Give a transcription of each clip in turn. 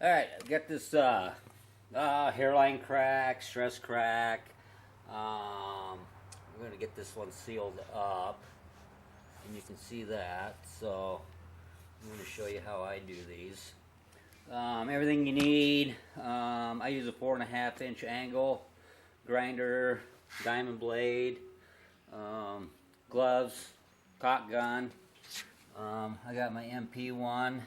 Alright, I've got this hairline crack, stress crack. We're going to get this one sealed up, and you can see that. So I'm going to show you how I do these. Everything you need. I use a 4.5-inch angle grinder, diamond blade, gloves, caulk gun. I got my MP1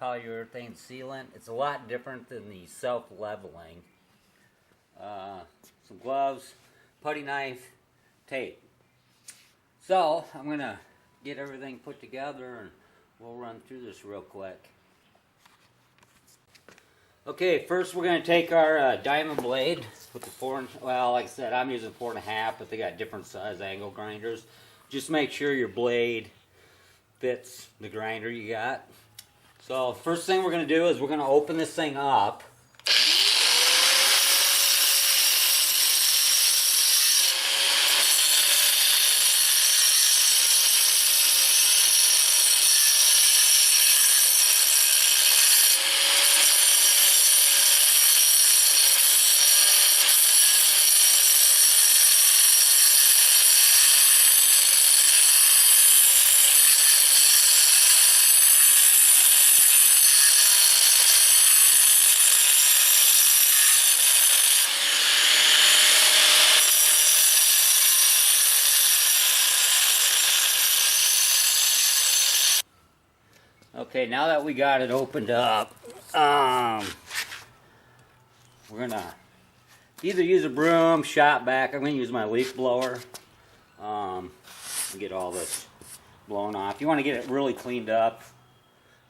polyurethane sealant. It's a lot different than the self-leveling. Some gloves, putty knife, tape. So I'm gonna get everything put together and we'll run through this real quick. Okay, first we're gonna take our diamond blade with the well, like I said, I'm using 4.5, but they got different size angle grinders. Just make sure your blade fits the grinder you got. So first thing we're going to do is we're going to open this thing up. Okay, now that we got it opened up, we're gonna either use a broom, shop back. I'm gonna use my leaf blower. Get all this blown off. You want to get it really cleaned up,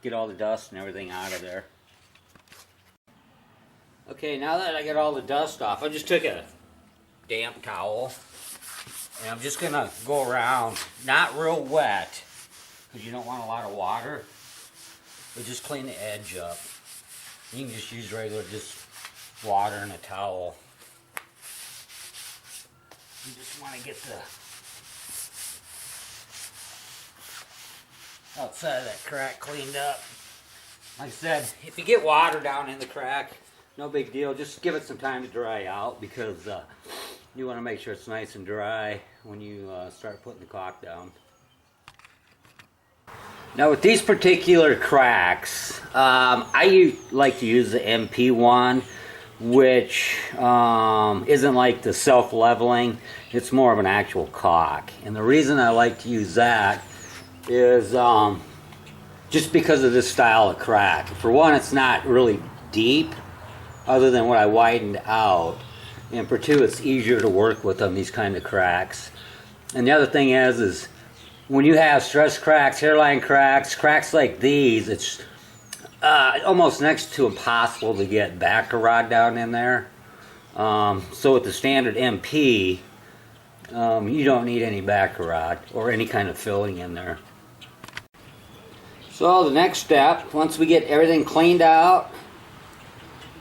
get all the dust and everything out of there. Okay, now that I get all the dust off, I just took a damp towel and I'm just gonna go around, not real wet, because you don't want a lot of water. But just clean the edge up. You can just use regular just water and a towel. You just want to get the outside of that crack cleaned up. Like I said, if you get water down in the crack, no big deal. Just give it some time to dry out, because you want to make sure it's nice and dry when you start putting the caulk down. Now with these particular cracks, I like to use the MP1, which isn't like the self-leveling. It's more of an actual caulk. And the reason I like to use that is just because of this style of crack. For one, it's not really deep, other than what I widened out. And for two, it's easier to work with on these kind of cracks. And the other thing is when you have stress cracks, hairline cracks, cracks like these, it's almost next to impossible to get backer rod down in there. So with the standard MP, you don't need any backer rod or any kind of filling in there. So the next step, once we get everything cleaned out,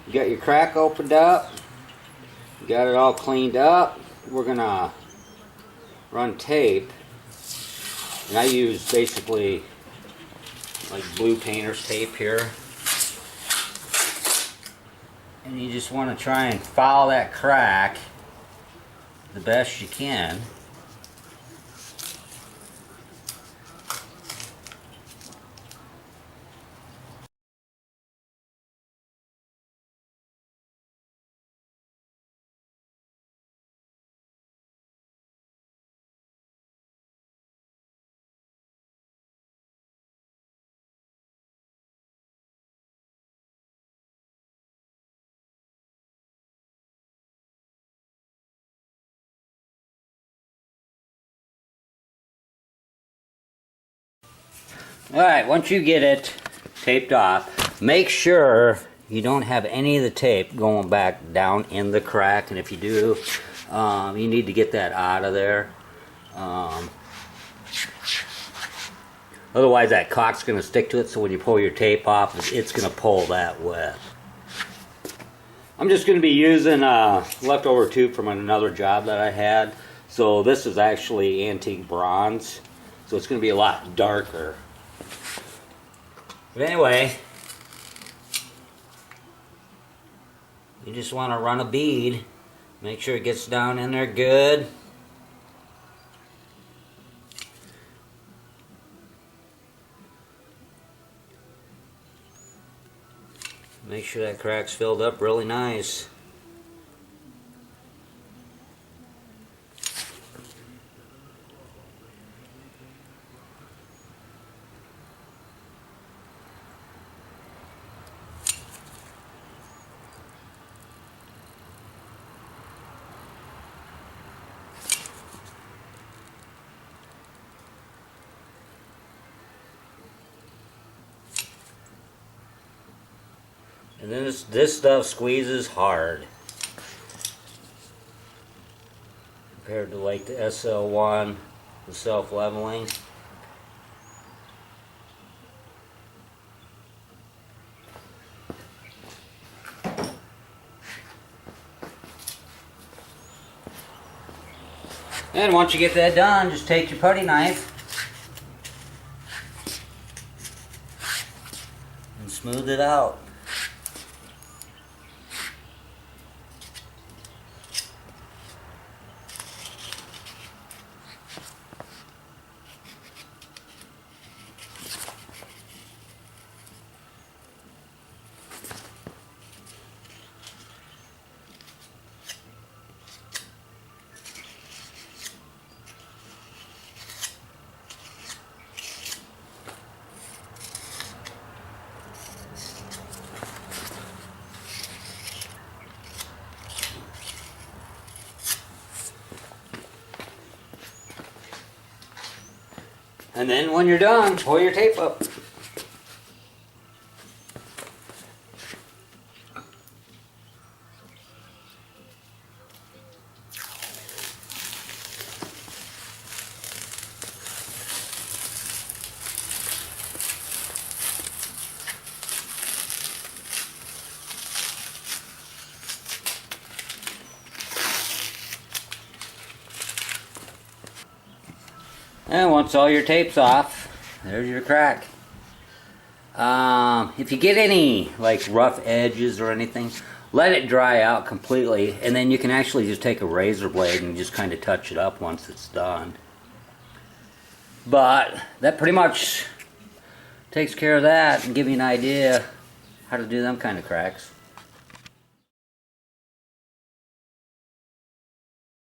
you got your crack opened up, you got it all cleaned up, we're gonna run tape. And I use basically like blue painter's tape here. And you just want to try and follow that crack the best you can. Alright, once you get it taped off, make sure you don't have any of the tape going back down in the crack, and if you do, you need to get that out of there. Otherwise that caulk's going to stick to it, so when you pull your tape off, it's going to pull that wet. I'm just going to be using leftover tube from another job that I had. So this is actually antique bronze, so it's going to be a lot darker. But anyway, You just want to run a bead. Make sure it gets down in there good. Make sure that crack's filled up really nice. And then this stuff squeezes hard compared to like the SL1, the self-leveling. And once you get that done, just take your putty knife and smooth it out. And then when you're done, pull your tape up. And once all your tape's off, there's your crack. If you get any like rough edges or anything, let it dry out completely, and then you can actually just take a razor blade and just kind of touch it up once it's done. But that pretty much takes care of that and give you an idea how to do them kind of cracks.